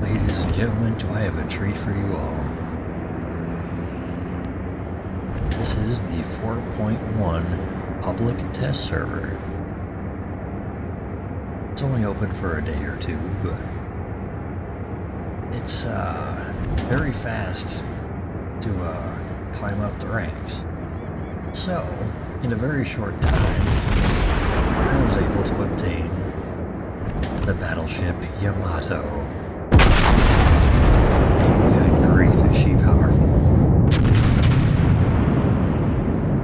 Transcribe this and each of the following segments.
Ladies and gentlemen, do I have a treat for you all? This is the 4.1 public test server. It's only open for a day or two, but it's very fast to climb up the ranks. So, in a very short time, I was able to obtain the battleship Yamato. And good grief, is she powerful.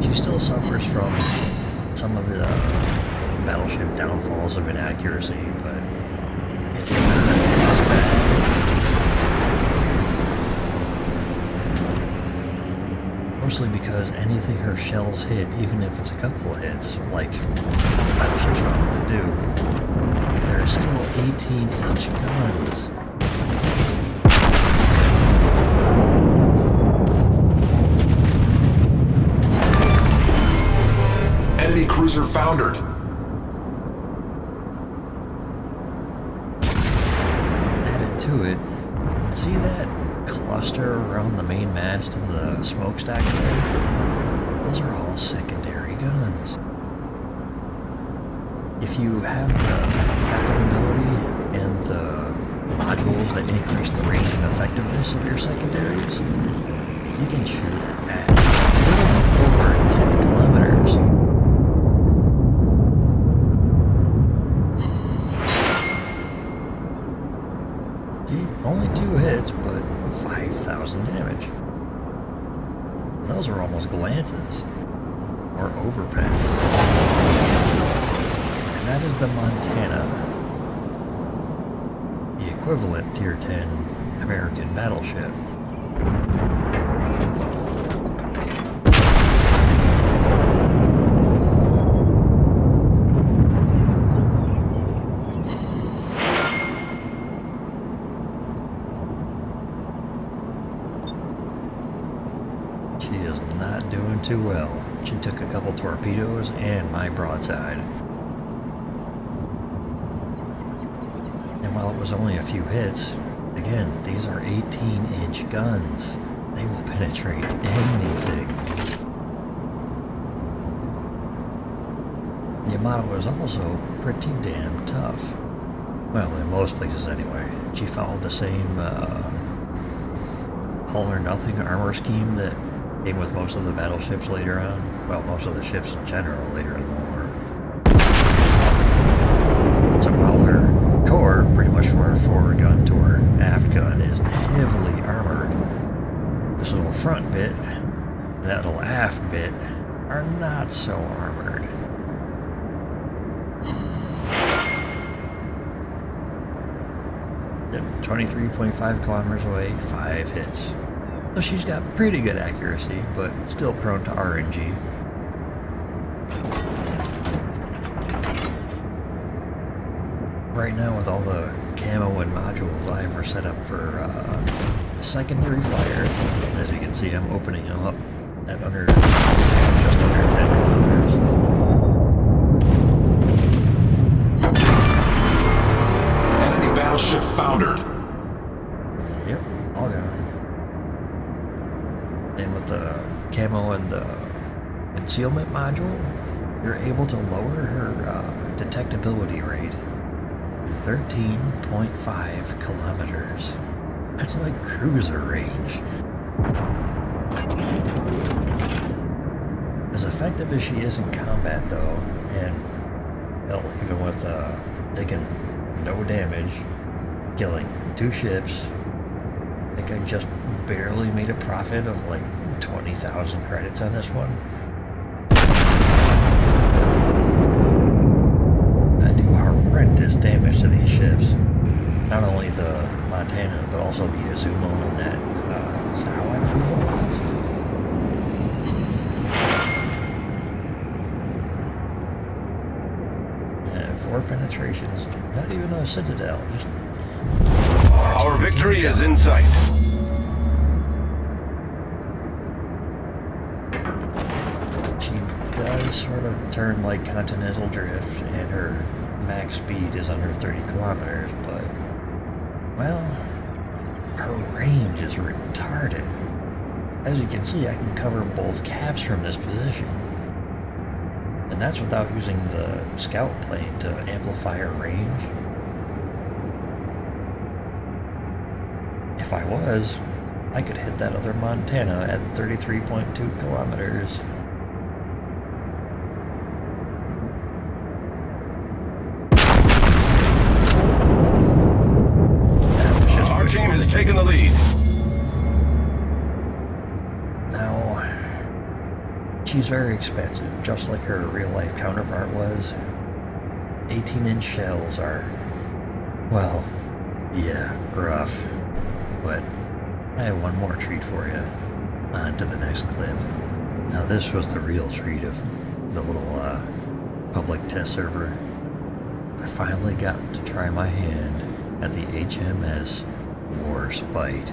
She still suffers from some of the battleship downfalls of inaccuracy, but it's not as bad. Mostly because anything her shells hit, even if it's a couple of hits, like battleships normally do, they're still 18-inch guns. Enemy cruiser foundered. Added to it, see that cluster around the main mast and the smokestack there? Those are all secondary guns. If you have the captain ability and the modules that increase the range and effectiveness of your secondaries, you can shoot at over 10 kilometers. Only 2 hits, but 5,000 damage. Those are almost glances, or overpass. And that is the Montana, the equivalent Tier 10 American battleship. She is not doing too well. She took a couple torpedoes and my broadside. And while it was only a few hits, again, these are 18-inch guns. They will penetrate anything. Yamato is also pretty damn tough. Well, in most places anyway. She followed the same all or nothing armor scheme that came with most of the battleships later on. Well, most of the ships in general later in the war. So while her core, pretty much from her forward gun to her aft gun, is heavily armored, this little front bit and that little aft bit are not so armored. They're 23.5 kilometers away, 5 hits. So she's got pretty good accuracy, but still prone to RNG. Right now, with all the camo and modules I have her set up for secondary fire, as you can see, I'm opening them up at just under 10 kilometers. Enemy battleship foundered. Yep, all gone. And with the camo and the concealment module, you're able to lower her detectability rate to 13.5 kilometers. That's like cruiser range. As effective as she is in combat though, and hell, even with taking no damage, killing 2 ships, I think I just barely made a profit of like 20,000 credits on this one. I do horrendous damage to these ships. Not only the Montana, but also the Izumo and that Sao, I believe it was. And 4 penetrations, not even a citadel, just... Our victory is in sight. She does sort of turn like continental drift, and her max speed is under 30 kilometers, but, well, her range is retarded. As you can see, I can cover both caps from this position. And that's without using the scout plane to amplify her range. If I was, I could hit that other Montana at 33.2 kilometers. Our team has taken the lead. Now, she's very expensive, just like her real-life counterpart was. 18-inch shells are, well, yeah, rough. But I have one more treat for you. On to the next clip. Now this was the real treat of the little public test server. I finally got to try my hand at the HMS Warspite.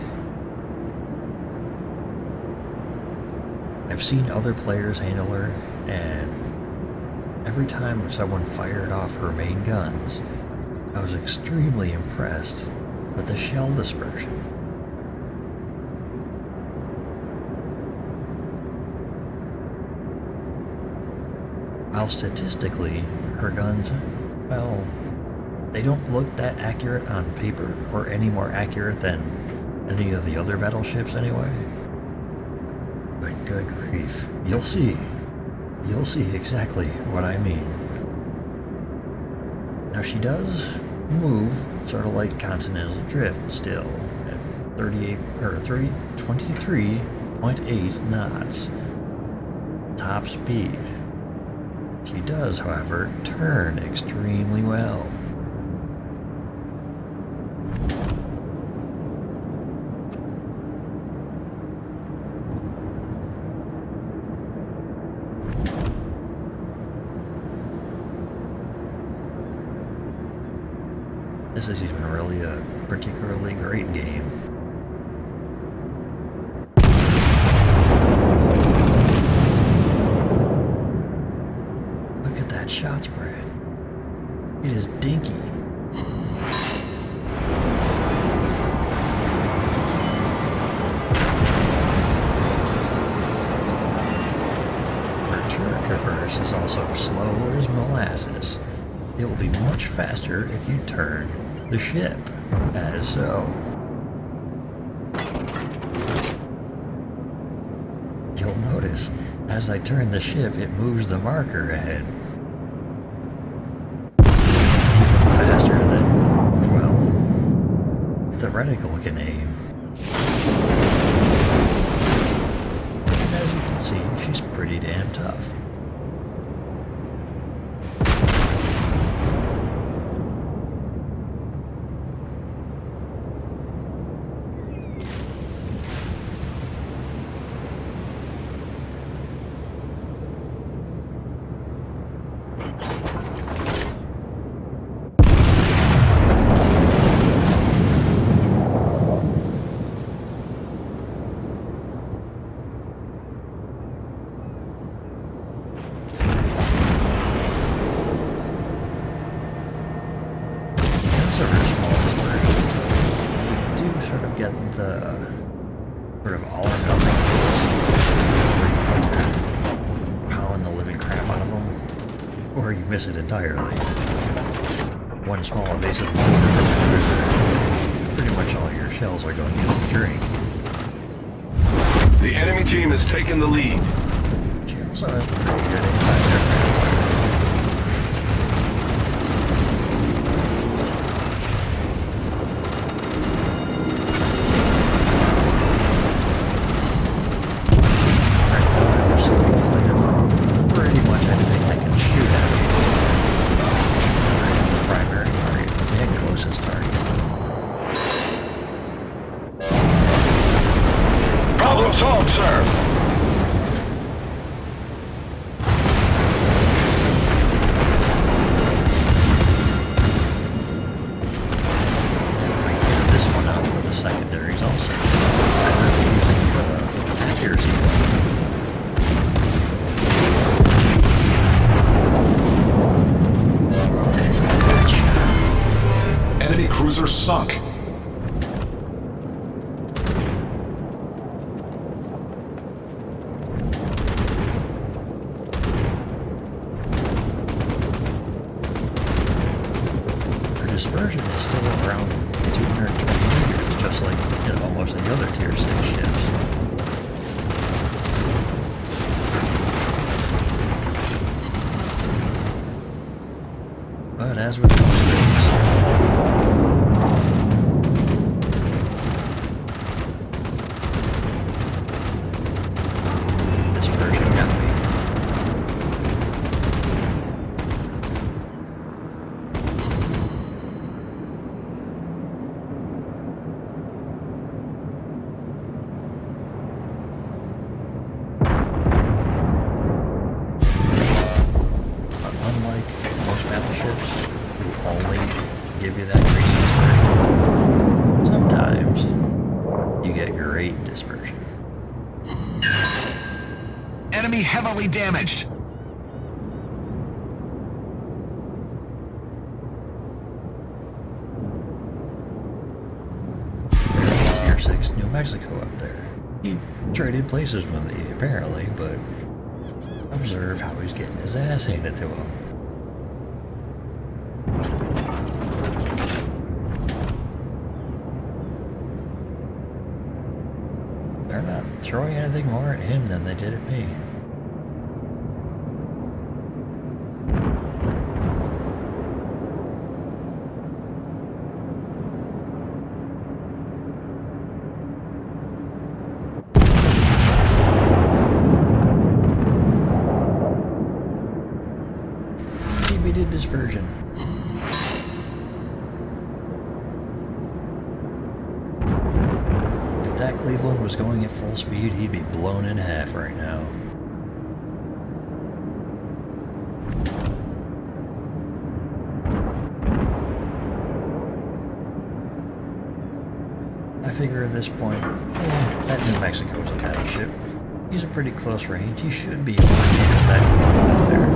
I've seen other players handle her, and every time someone fired off her main guns, I was extremely impressed with the shell dispersion. While statistically, her guns, well, they don't look that accurate on paper, or any more accurate than any of the other battleships anyway. But good grief, you'll see exactly what I mean. Now she does move sort of like continental drift still at 23.8 knots top speed. She does, however, turn extremely well. This is even really a particularly great game. Look at that shot spread. It is dinky. Her turret traverse is also slow as molasses. It will be much faster if you turn the ship, as so. You'll notice, as I turn the ship, it moves the marker ahead. Even faster than, well, the reticle can aim. And as you can see, she's pretty damn tough. Get the sort of all or nothing hits where you pound the living crap out of them, or you miss it entirely. One small evasive maneuver from the cruiser, pretty much all your shells are going into the drink. The enemy team has taken the lead. She also has pretty good anti-aircraft. Problem solved, sir. This one out for the secondaries also. I'm using the accuracy Enemy cruiser sunk. other tier 6 ships. But as with most things, dispersion got me. But unlike most battleships, who only give you that crazy dispersion, sometimes you get great dispersion. Enemy heavily damaged. There's a tier 6 New Mexico up there. He traded places with me, apparently, but observe how he's getting his ass handed to him. They're not throwing anything more at him than they did at me. Maybe did dispersion. If that Cleveland was going at full speed, he'd be blown in half right now. I figure at this point, that New Mexico's a battleship. He's a pretty close range. He should be able to get that up there.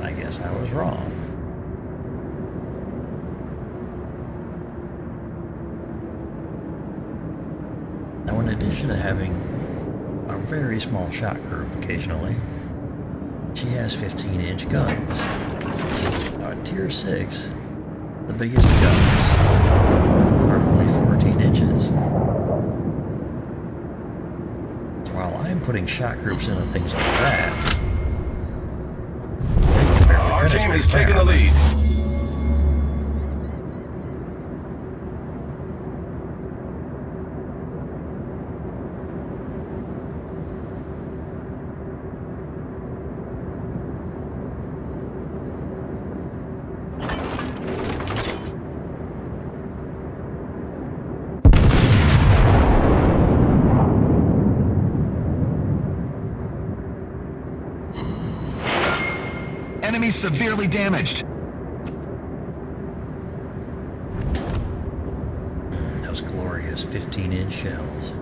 I guess I was wrong. Now, in addition to having a very small shot group occasionally, she has 15-inch guns. Now, at Tier 6, the biggest guns are only 14 inches. So while I'm putting shot groups into things like that, Our team is taking the lead. Enemy severely damaged. Those glorious 15-inch shells.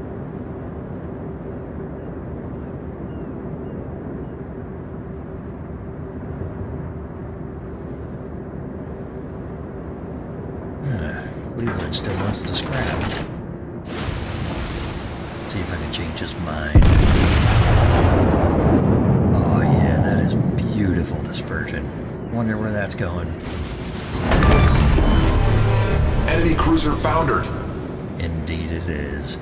Cleveland still wants to scrap. Let's see if I can change his mind. Oh yeah, that is beautiful dispersion. Wonder where that's going. Enemy cruiser foundered. Indeed it is.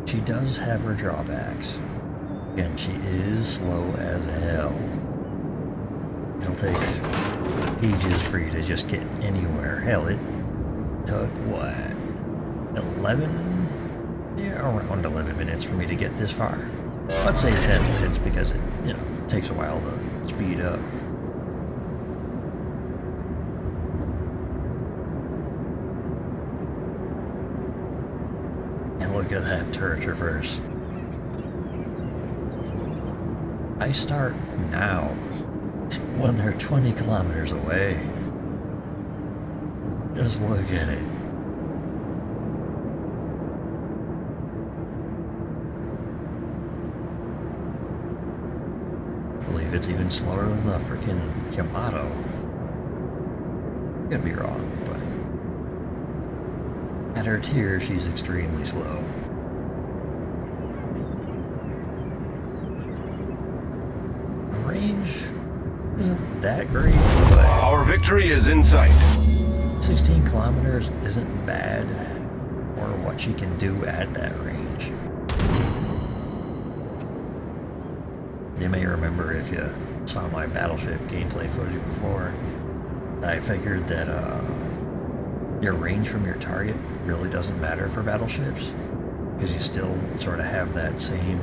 She does have her drawbacks. And she is slow as hell. It'll take ages for you to just get anywhere. Hell, it took, what, 11? Yeah, around 11 minutes for me to get this far. Let's say 10 minutes because it, takes a while to speed up. And look at that turret traverse. I start now when they're 20 kilometers away. Just look at it. I believe it's even slower than the freaking Yamato. Could be wrong, but At her tier, she's extremely slow. The range isn't that great, but Our victory is in sight. 16 kilometers isn't bad for what she can do at that range. You may remember if you saw my battleship gameplay footage before, I figured that your range from your target really doesn't matter for battleships, because you still sort of have that same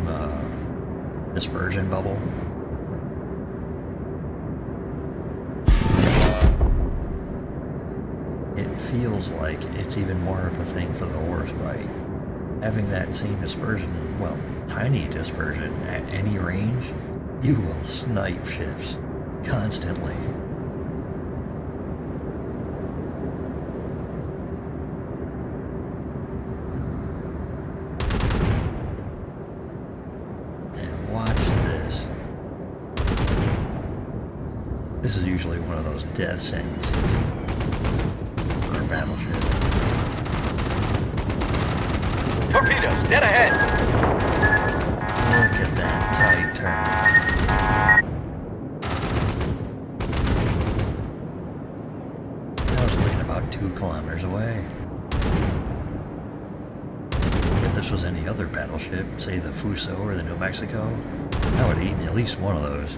dispersion bubble. It feels like it's even more of a thing for the Warspite. Having that same dispersion, well, tiny dispersion at any range, you will snipe ships constantly. And watch this. This is usually one of those death sentences for a battleship. Torpedoes, dead ahead. Look at that tight turn. I was only about 2 kilometers away. If this was any other battleship, say the Fuso or the New Mexico, I would have eaten at least one of those.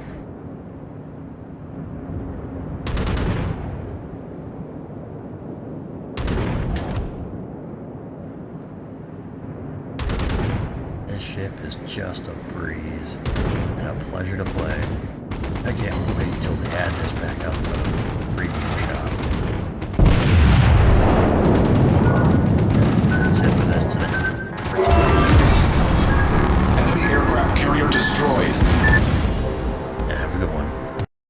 This ship is just a breeze and a pleasure to play. I can't wait till they add this